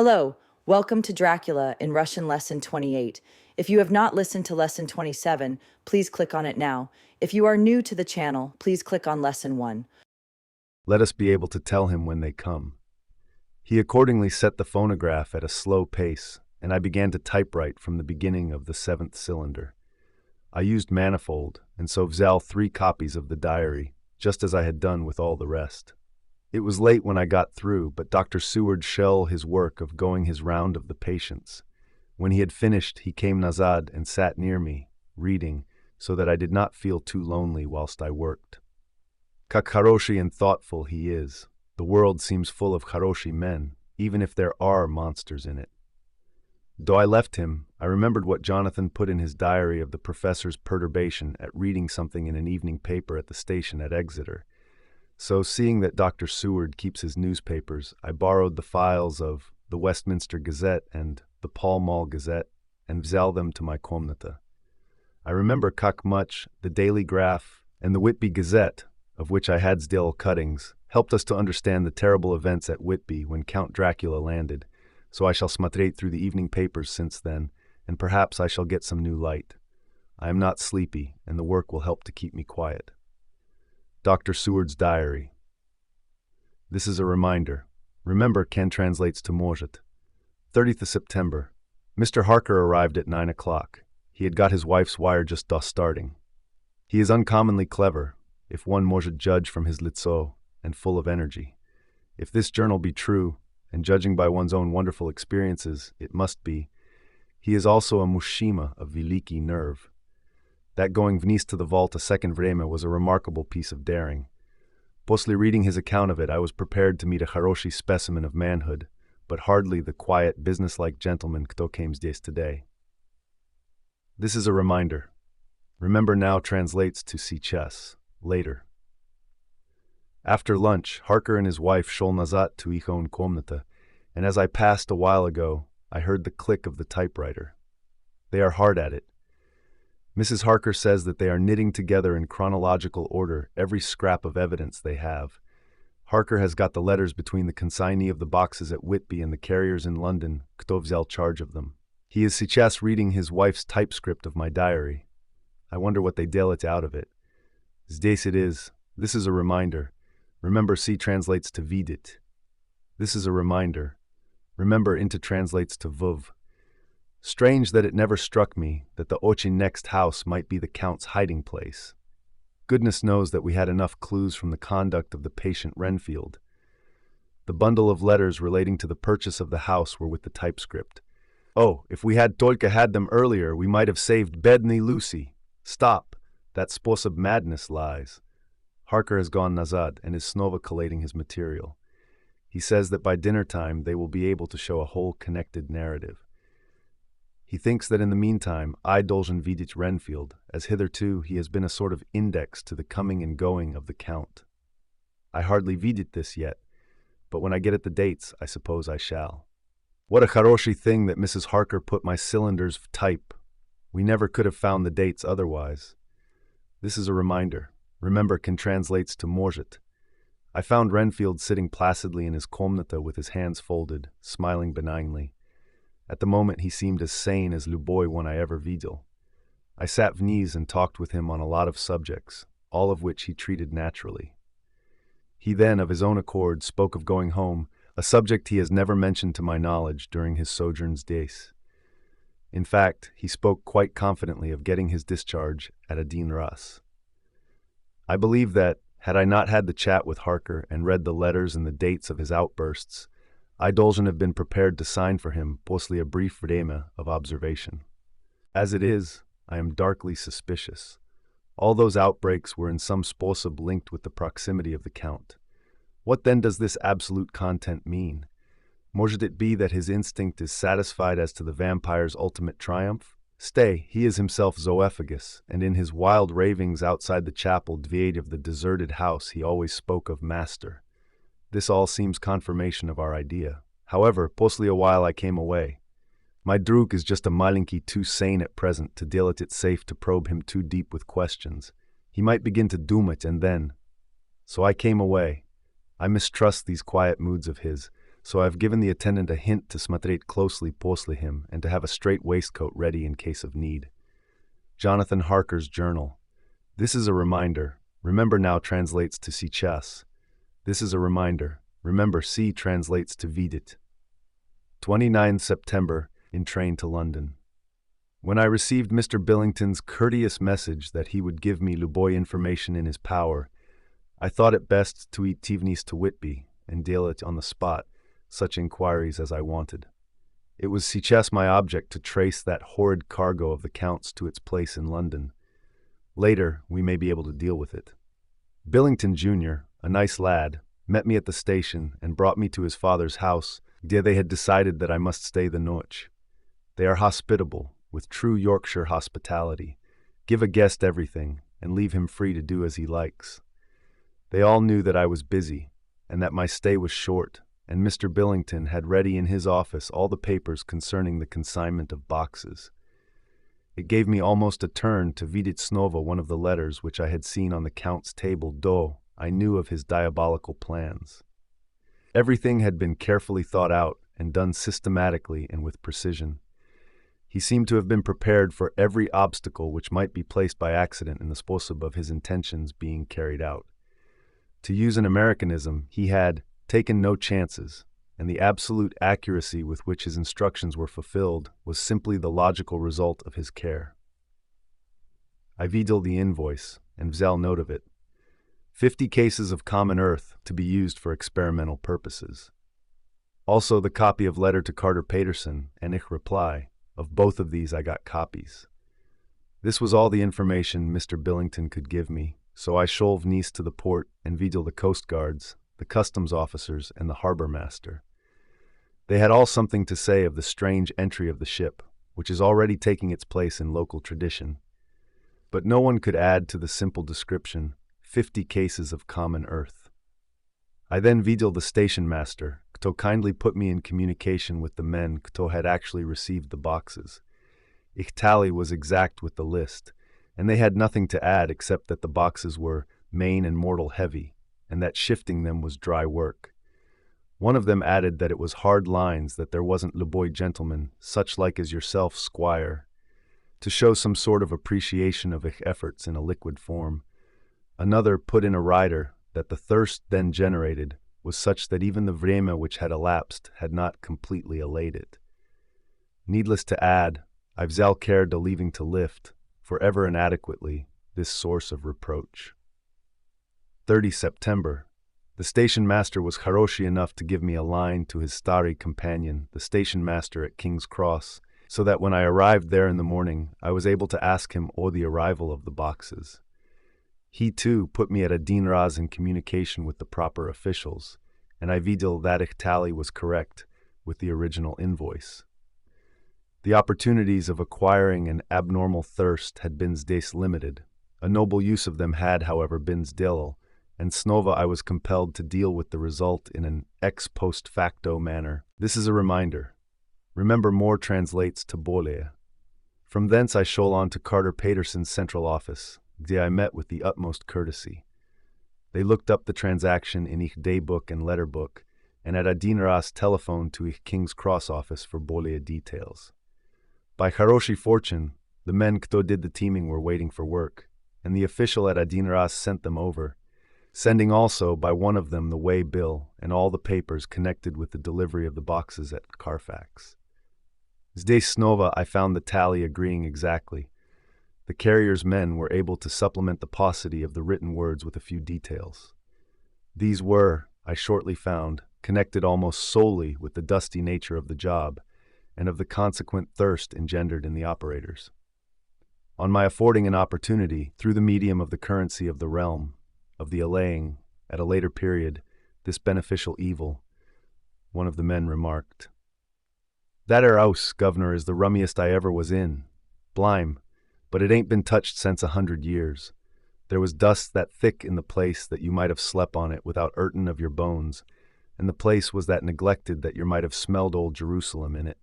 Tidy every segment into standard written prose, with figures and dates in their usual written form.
Hello, welcome to Dracula in Russian Lesson 28. If you have not listened to Lesson 27, please click on it now. If you are new to the channel, please click on Lesson 1. Let us be able to tell him when they come. He accordingly set the phonograph at a slow pace, and I began to typewrite from the beginning of the 7th cylinder. I used manifold, and so vzal 3 copies of the diary, just as I had done with all the rest. It was late when I got through, but Dr. Seward shell his work of going his round of the patients. When he had finished, he came nazad and sat near me, reading, so that I did not feel too lonely whilst I worked. Kak Haroshi and thoughtful he is. The world seems full of Haroshi men, even if there are monsters in it. Though I left him, I remembered what Jonathan put in his diary of the professor's perturbation at reading something in an evening paper at the station at Exeter. So, seeing that Dr. Seward keeps his newspapers, I borrowed the files of the Westminster Gazette and the Pall Mall Gazette and vzal them to my komnata. I remember kak much the Daily Graph and the Whitby Gazette, of which I had still cuttings, helped us to understand the terrible events at Whitby when Count Dracula landed, so I shall smatrate through the evening papers since then, and perhaps I shall get some new light. I am not sleepy, and the work will help to keep me quiet. Dr. Seward's diary. This is a reminder. Remember, Ken translates to Morzet. 30th of September. Mr. Harker arrived at 9 o'clock. He had got his wife's wire just starting. He is uncommonly clever, if one Morzet judge from his litso, and full of energy. If this journal be true, and judging by one's own wonderful experiences, it must be, he is also a mushima of veliki nerve. That going vniz to the vault a second vrema was a remarkable piece of daring. Posle reading his account of it, I was prepared to meet a Haroshi specimen of manhood, but hardly the quiet, businesslike gentleman kto came здесь today. This is a reminder. Remember now translates to сейчас, later. After lunch, Harker and his wife shol nazat to ich own komnata, and as I passed a while ago, I heard the click of the typewriter. They are hard at it. Mrs. Harker says that they are knitting together in chronological order every scrap of evidence they have. Harker has got the letters between the consignee of the boxes at Whitby and the carriers in London, kto vzal charge of them. He is сейчас reading his wife's typescript of my diary. I wonder what they delit out of it. Здесь it is. This is a reminder. Remember, C translates to vidit. This is a reminder. Remember, into translates to vuv. Strange that it never struck me that the Ochin next house might be the Count's hiding place. Goodness knows that we had enough clues from the conduct of the patient Renfield. The bundle of letters relating to the purchase of the house were with the typescript. Oh, if we had Tolka had them earlier, we might have saved Bedni Lucy. Stop. That sposob madness lies. Harker has gone nazad and is snova collating his material. He says that by dinner time they will be able to show a whole connected narrative. He thinks that in the meantime I dolzhen vidit Renfield, as hitherto he has been a sort of index to the coming and going of the Count. I hardly vidit this yet, but when I get at the dates, I suppose I shall. What a Haroshi thing that Mrs. Harker put my cylinders of type. We never could have found the dates otherwise. This is a reminder. Remember, can translates to Morzet. I found Renfield sitting placidly in his komnata with his hands folded, smiling benignly. At the moment he seemed as sane as Luboy one I ever videl. I sat vniz and talked with him on a lot of subjects, all of which he treated naturally. He then, of his own accord, spoke of going home, a subject he has never mentioned to my knowledge during his sojourns days. In fact, he spoke quite confidently of getting his discharge at Adin Ras. I believe that, had I not had the chat with Harker and read the letters and the dates of his outbursts, I dolzhen have been prepared to sign for him posle a brief vrema of observation. As it is, I am darkly suspicious. All those outbreaks were in some sposob linked with the proximity of the Count. What then does this absolute content mean? Morzet it be that his instinct is satisfied as to the vampire's ultimate triumph? Stay, he is himself zoophagus, and in his wild ravings outside the chapel dvied of the deserted house he always spoke of master. This all seems confirmation of our idea. However, posle a while I came away. My druk is just a malinki too sane at present to deal it safe to probe him too deep with questions. He might begin to doom it, and then. So I came away. I mistrust these quiet moods of his, so I've given the attendant a hint to смотреть closely после him and to have a straight waistcoat ready in case of need. Jonathan Harker's journal. This is a reminder. Remember now translates to сейчас. This is a reminder. Remember, see translates to vidit. 29 September, in train to London. When I received Mr. Billington's courteous message that he would give me Luboy information in his power, I thought it best to eat Tivnis to Whitby and deal it on the spot, such inquiries as I wanted. It was сейчас my object to trace that horrid cargo of the Count's to its place in London. Later, we may be able to deal with it. Billington Jr., a nice lad, met me at the station and brought me to his father's house, where they had decided that I must stay the noche. They are hospitable, with true Yorkshire hospitality, give a guest everything, and leave him free to do as he likes. They all knew that I was busy, and that my stay was short, and Mr. Billington had ready in his office all the papers concerning the consignment of boxes. It gave me almost a turn to vidit snova one of the letters which I had seen on the Count's table, though I knew of his diabolical plans. Everything had been carefully thought out and done systematically and with precision. He seemed to have been prepared for every obstacle which might be placed by accident in the sposob of his intentions being carried out. To use an Americanism, he had taken no chances, and the absolute accuracy with which his instructions were fulfilled was simply the logical result of his care. I videl the invoice, and vzal note of it. 50 cases of common earth to be used for experimental purposes. Also the copy of letter to Carter Paterson and ich reply. Of both of these I got copies. This was all the information Mr. Billington could give me, so I sholv Nice to the port and videl the coast guards, the customs officers, and the harbor master. They had all something to say of the strange entry of the ship, which is already taking its place in local tradition. But no one could add to the simple description, 50 cases of common earth. I then videl the station master, Kto kindly put me in communication with the men Kto had actually received the boxes. Ich tally was exact with the list, and they had nothing to add except that the boxes were main and mortal heavy, and that shifting them was dry work. One of them added that it was hard lines, that there wasn't Luboy gentleman, such like as yourself, squire, to show some sort of appreciation of ich efforts in a liquid form. Another put in a rider that the thirst then generated was such that even the vrema which had elapsed had not completely allayed it. Needless to add, I've zal cared to leaving to lift, forever inadequately, this source of reproach. 30 September. The station master was haroshi enough to give me a line to his stari companion, the station master at King's Cross, so that when I arrived there in the morning, I was able to ask him o the arrival of the boxes. He, too, put me at a dinraz in communication with the proper officials, and I videl that ich tally was correct with the original invoice. The opportunities of acquiring an abnormal thirst had been zdes limited. A noble use of them had, however, been zdilal, and snova I was compelled to deal with the result in an ex post facto manner. This is a reminder. Remember more translates to bolea. From thence I shol on to Carter Paterson's central office, where I met with the utmost courtesy. They looked up the transaction in ich day book and letter book, and at Adinras telephoned to ich King's Cross office for bolea details. By haroshi fortune, the men Kto did the teaming were waiting for work, and the official at Adinras sent them over, sending also by one of them the way bill and all the papers connected with the delivery of the boxes at Carfax. Zde snova I found the tally agreeing exactly. The carrier's men were able to supplement the paucity of the written words with a few details. These were, I shortly found, connected almost solely with the dusty nature of the job, and of the consequent thirst engendered in the operators. On my affording an opportunity, through the medium of the currency of the realm, of the allaying, at a later period, this beneficial evil, one of the men remarked, "That 'ere 'ouse, governor, is the rummiest I ever was in. Blime, but it ain't been touched since 100 years. There was dust that thick in the place that you might have slept on it without 'urtin of your bones, and the place was that neglected that you might have smelled old Jerusalem in it.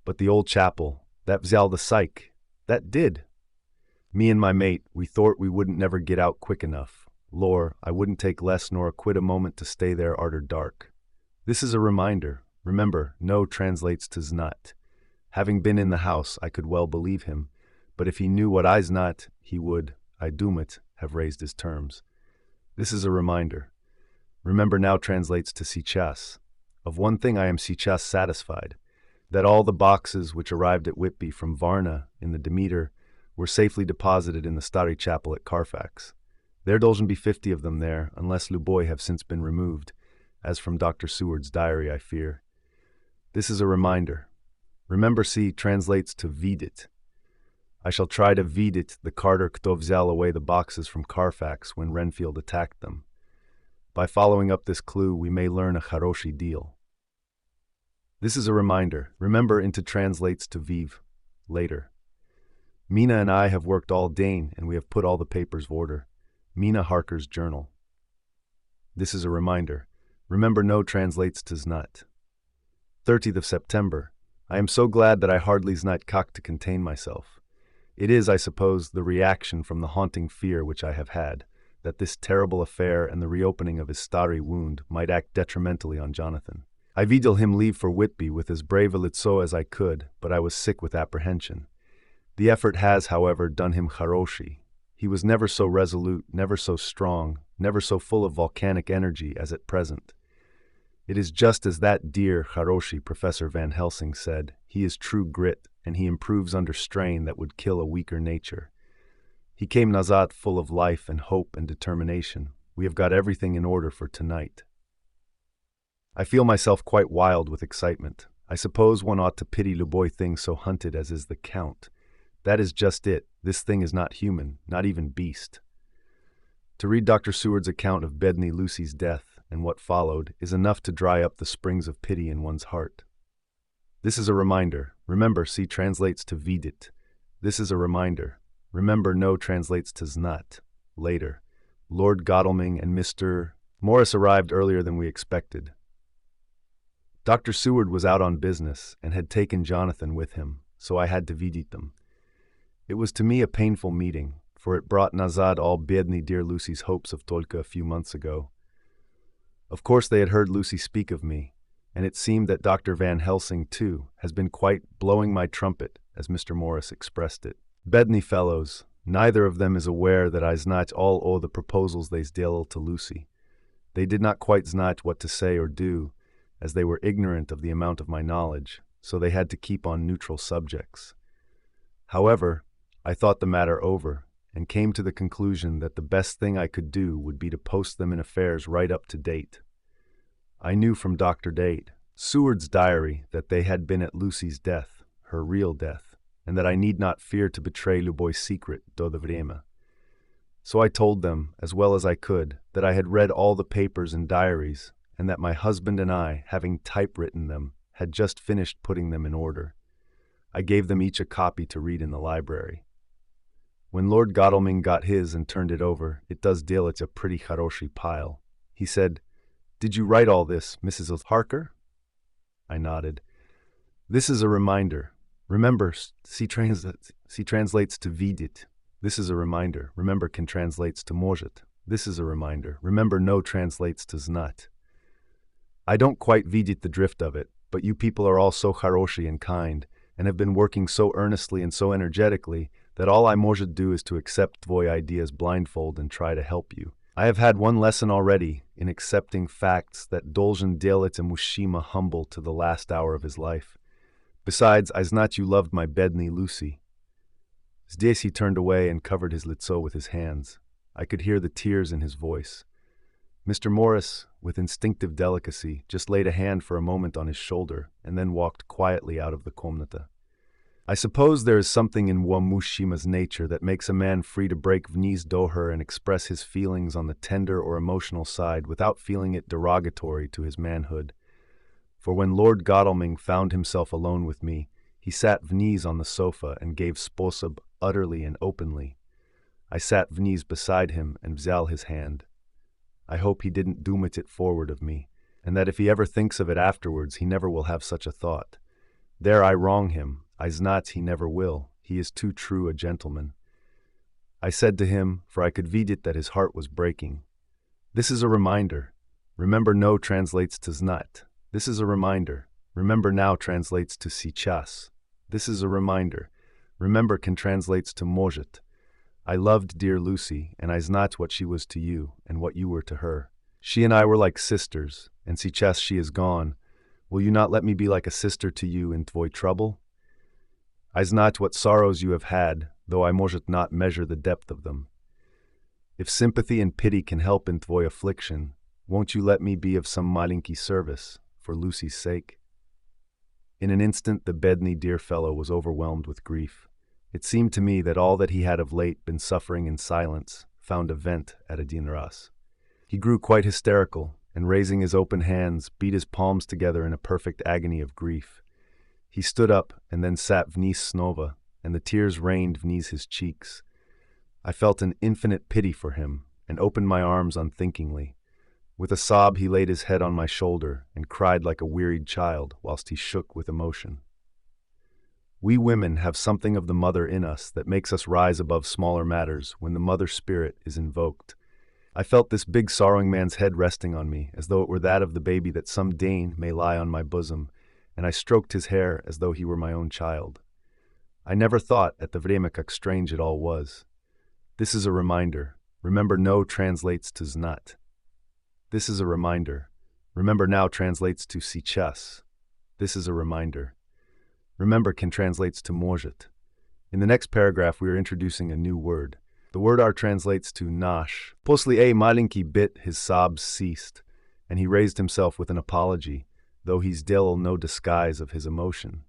But the old chapel, that vzal the psych, that did. Me and my mate, we thort we wouldn't never get out quick enough. Lor, I wouldn't take less nor a quid a moment to stay there arter dark. This is a reminder. Remember, no translates to znat. Having been in the house, I could well believe him, but if he knew what I znat, he would, I doom it, have raised his terms. This is a reminder. Remember now translates to сейчас. Of one thing I am сейчас satisfied, that all the boxes which arrived at Whitby from Varna in the Demeter were safely deposited in the Stari Chapel at Carfax. There dolzen be 50 of them there, unless Luboy have since been removed, as from Dr. Seward's diary I fear. This is a reminder. Remember see translates to vidit. I shall try to vidit the carter kto взял away the boxes from Carfax when Renfield attacked them. By following up this clue, we may learn a хороший deal. This is a reminder. Remember into translates to vive, later. Mina and I have worked all day and we have put all the papers in order. Mina Harker's journal. This is a reminder. Remember no translates to znat. 30th of September. I am so glad that I hardly znat kak to contain myself. It is, I suppose, the reaction from the haunting fear which I have had, that this terrible affair and the reopening of his Stari wound might act detrimentally on Jonathan. I videl him leave for Whitby with as brave a litso as I could, but I was sick with apprehension. The effort has, however, done him хороший. He was never so resolute, never so strong, never so full of volcanic energy as at present. It is just as that dear хороший Professor Van Helsing said, he is true grit, and he improves under strain that would kill a weaker nature. He came nazad full of life and hope and determination. We have got everything in order for tonight. I feel myself quite wild with excitement. I suppose one ought to pity Luboy thing so hunted as is the Count. That is just it. This thing is not human, not even beast. To read Dr. Seward's account of Bedni Lucy's death and what followed is enough to dry up the springs of pity in one's heart. This is a reminder. Remember, see translates to vidit. This is a reminder. Remember, no translates to znat. Later. Lord Godalming and Mr. Morris arrived earlier than we expected. Dr. Seward was out on business and had taken Jonathan with him, so I had to vidit them. It was to me a painful meeting, for it brought nazad all Bedni dear Lucy's hopes of Tolka a few months ago. Of course they had heard Lucy speak of me, and it seemed that Dr. Van Helsing, too, has been quite blowing my trumpet, as Mr. Morris expressed it. Bedni fellows, neither of them is aware that I znat all o the proposals they sdelil to Lucy. They did not quite znat what to say or do, as they were ignorant of the amount of my knowledge, so they had to keep on neutral subjects. However, I thought the matter over, and came to the conclusion that the best thing I could do would be to post them in affairs right up to date. I knew from Dr. Seward's diary that they had been at Lucy's death, her real death, and that I need not fear to betray Luboy's secret, do the vrema. So I told them, as well as I could, that I had read all the papers and diaries, and that my husband and I, having typewritten them, had just finished putting them in order. I gave them each a copy to read in the library. When Lord Godalming got his and turned it over, it does deal it's a pretty хороший pile. He said, "Did you write all this, Mrs. Harker?" I nodded. This is a reminder. Remember, see translates to vidit. This is a reminder. Remember can translates to может. This is a reminder. Remember no translates to znat. I don't quite vidit the drift of it, but you people are all so хороший and kind, and have been working so earnestly and so energetically that all I может do is to accept tvoy ideas blindfold and try to help you. I have had one lesson already in accepting facts that должен делать мужчина humble to the last hour of his life. Besides, I znat you loved my bedni Lucy. Zdесь he turned away and covered his litso with his hands. I could hear the tears in his voice. Mr. Morris, with instinctive delicacy, just laid a hand for a moment on his shoulder and then walked quietly out of the komnata. I suppose there is something in Wamushima's nature that makes a man free to break vniz do her and express his feelings on the tender or emotional side without feeling it derogatory to his manhood. For when Lord Godalming found himself alone with me, he sat vniz on the sofa and gave sposob utterly and openly. I sat vniz beside him and vzal his hand. I hope he didn't doomit it forward of me, and that if he ever thinks of it afterwards, he never will have such a thought. There I wrong him. I znat he never will. He is too true a gentleman. I said to him, for I could vidit that his heart was breaking, "This is a reminder. Remember no translates to znat. This is a reminder. Remember now translates to сейчас. This is a reminder. Remember can translates to может. I loved dear Lucy, and I znat what she was to you, and what you were to her. She and I were like sisters, and сейчас she is gone. Will you not let me be like a sister to you in tvoj trouble? I znat what sorrows you have had, though I может not measure the depth of them. If sympathy and pity can help in tvoj affliction, won't you let me be of some malinki service, for Lucy's sake? In an instant the bedny dear fellow was overwhelmed with grief. It seemed to me that all that he had of late been suffering in silence found a vent at a dinras. He grew quite hysterical, and raising his open hands, beat his palms together in a perfect agony of grief. He stood up and then sat vniz snova, and the tears rained vniz his cheeks. I felt an infinite pity for him, and opened my arms unthinkingly. With a sob he laid his head on my shoulder, and cried like a wearied child, whilst he shook with emotion. We women have something of the mother in us that makes us rise above smaller matters when the mother spirit is invoked. I felt this big sorrowing man's head resting on me, as though it were that of the baby that some Dane may lie on my bosom, and I stroked his hair as though he were my own child. I never thought at the vreme как strange it all was. This is a reminder. Remember no translates to znat. This is a reminder. Remember now translates to сейчас. This is a reminder. Remember can translates to может. In the next paragraph we are introducing a new word. The word R translates to nash. Posle a malinki bit his sobs ceased, and he raised himself with an apology, though he's still no disguise of his emotion.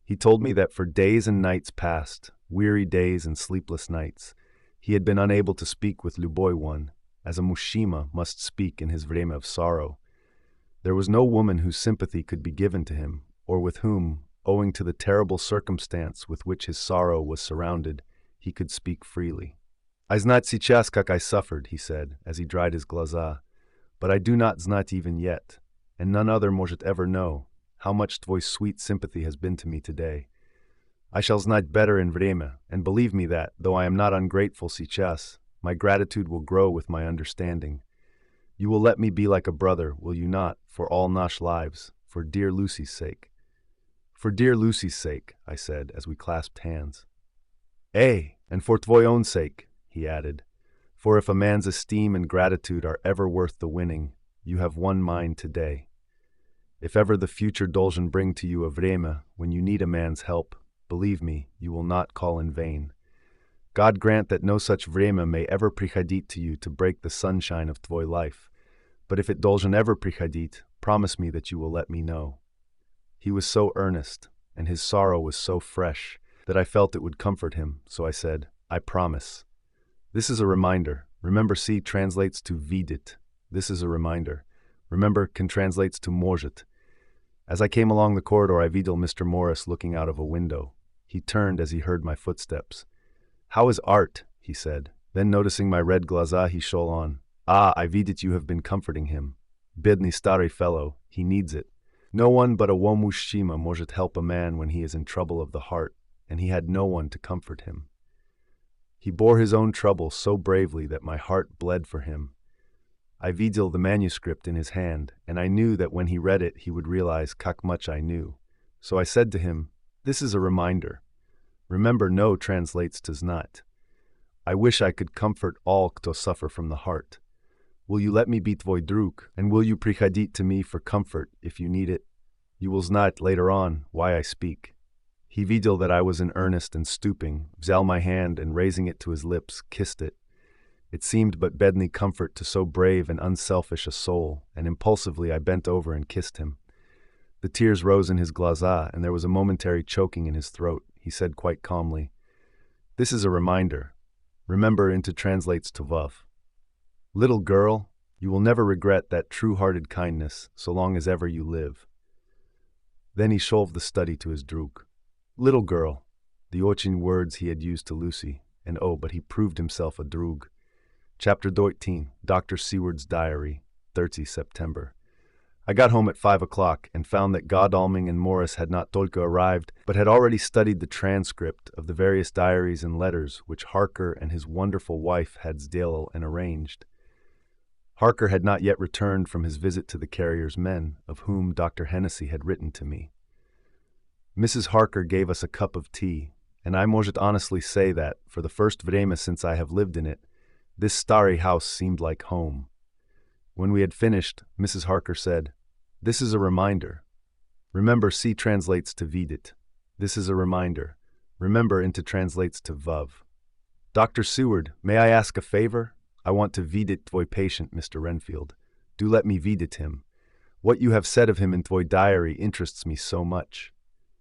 He told me that for days and nights past, weary days and sleepless nights, he had been unable to speak with Luboy one, as a mushima must speak in his vreme of sorrow. There was no woman whose sympathy could be given to him, or with whom, owing to the terrible circumstance with which his sorrow was surrounded, he could speak freely. I znat сейчас как I suffered, he said, as he dried his glaza, but I do not znat even yet, and none other может ever know, how much tvoj sweet sympathy has been to me today. I shall znat better in vreme, and believe me that, though I am not ungrateful сейчас, my gratitude will grow with my understanding. You will let me be like a brother, will you not, for all nash lives, for dear Lucy's sake? For dear Lucy's sake, I said, as we clasped hands. And for tvoj own sake, he added, for if a man's esteem and gratitude are ever worth the winning, you have won mine today. If ever the future dolgen bring to you a vreme when you need a man's help, believe me, you will not call in vain. God grant that no such vreme may ever prichadit to you to break the sunshine of tvoj life, but if it dolgen ever prichadit, promise me that you will let me know. He was so earnest, and his sorrow was so fresh, that I felt it would comfort him, so I said, I promise. This is a reminder. Remember C translates to vidit. This is a reminder. Remember can translates to может. As I came along the corridor I videl Mr. Morris looking out of a window. He turned as he heard my footsteps. How is Art? He said. Then noticing my red glaza he shol on. Ah, I vidit you have been comforting him. Bidny stary fellow, he needs it. No one but a womushima может help a man when he is in trouble of the heart, and he had no one to comfort him. He bore his own trouble so bravely that my heart bled for him. I videl the manuscript in his hand, and I knew that when he read it he would realize как much I knew. So I said to him, this is a reminder. Remember no translates to znat. I wish I could comfort all kto suffer from the heart. Will you let me be tvoj drug, and will you prichadit to me for comfort if you need it? You will znat later on why I speak. He videl that I was in earnest and stooping, vzal my hand and raising it to his lips, kissed it. It seemed but bedny comfort to so brave and unselfish a soul, and impulsively I bent over and kissed him. The tears rose in his glaza, and there was a momentary choking in his throat. He said quite calmly, this is a reminder. Remember into translates to vav. Little girl, you will never regret that true-hearted kindness so long as ever you live. Then he shoved the study to his drug. Little girl, the ochin words he had used to Lucy, and oh, but he proved himself a drug. Chapter 13, Dr. Seward's Diary, 30 September. I got home at 5 o'clock and found that Godalming and Morris had not tolka arrived, but had already studied the transcript of the various diaries and letters which Harker and his wonderful wife had sdel and arranged. Harker had not yet returned from his visit to the carrier's men, of whom Dr. Hennessy had written to me. Mrs. Harker gave us a cup of tea, and I most honestly say that, for the first vrema since I have lived in it, this starry house seemed like home. When we had finished, Mrs. Harker said, "This is a reminder. Remember, C translates to vidit. This is a reminder. Remember into translates to vav. Dr. Seward, may I ask a favor? I want to vidit tvoi patient, Mr. Renfield. Do let me vidit him. What you have said of him in tvoi diary interests me so much."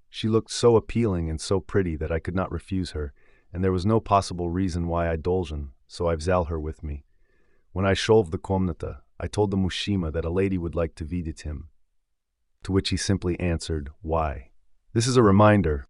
She looked so appealing and so pretty that I could not refuse her, and there was no possible reason why I dolgen, so I vzal her with me. When I sholved the komnata, I told the Mushima that a lady would like to vidit him, to which he simply answered, "Why?" "This is a reminder.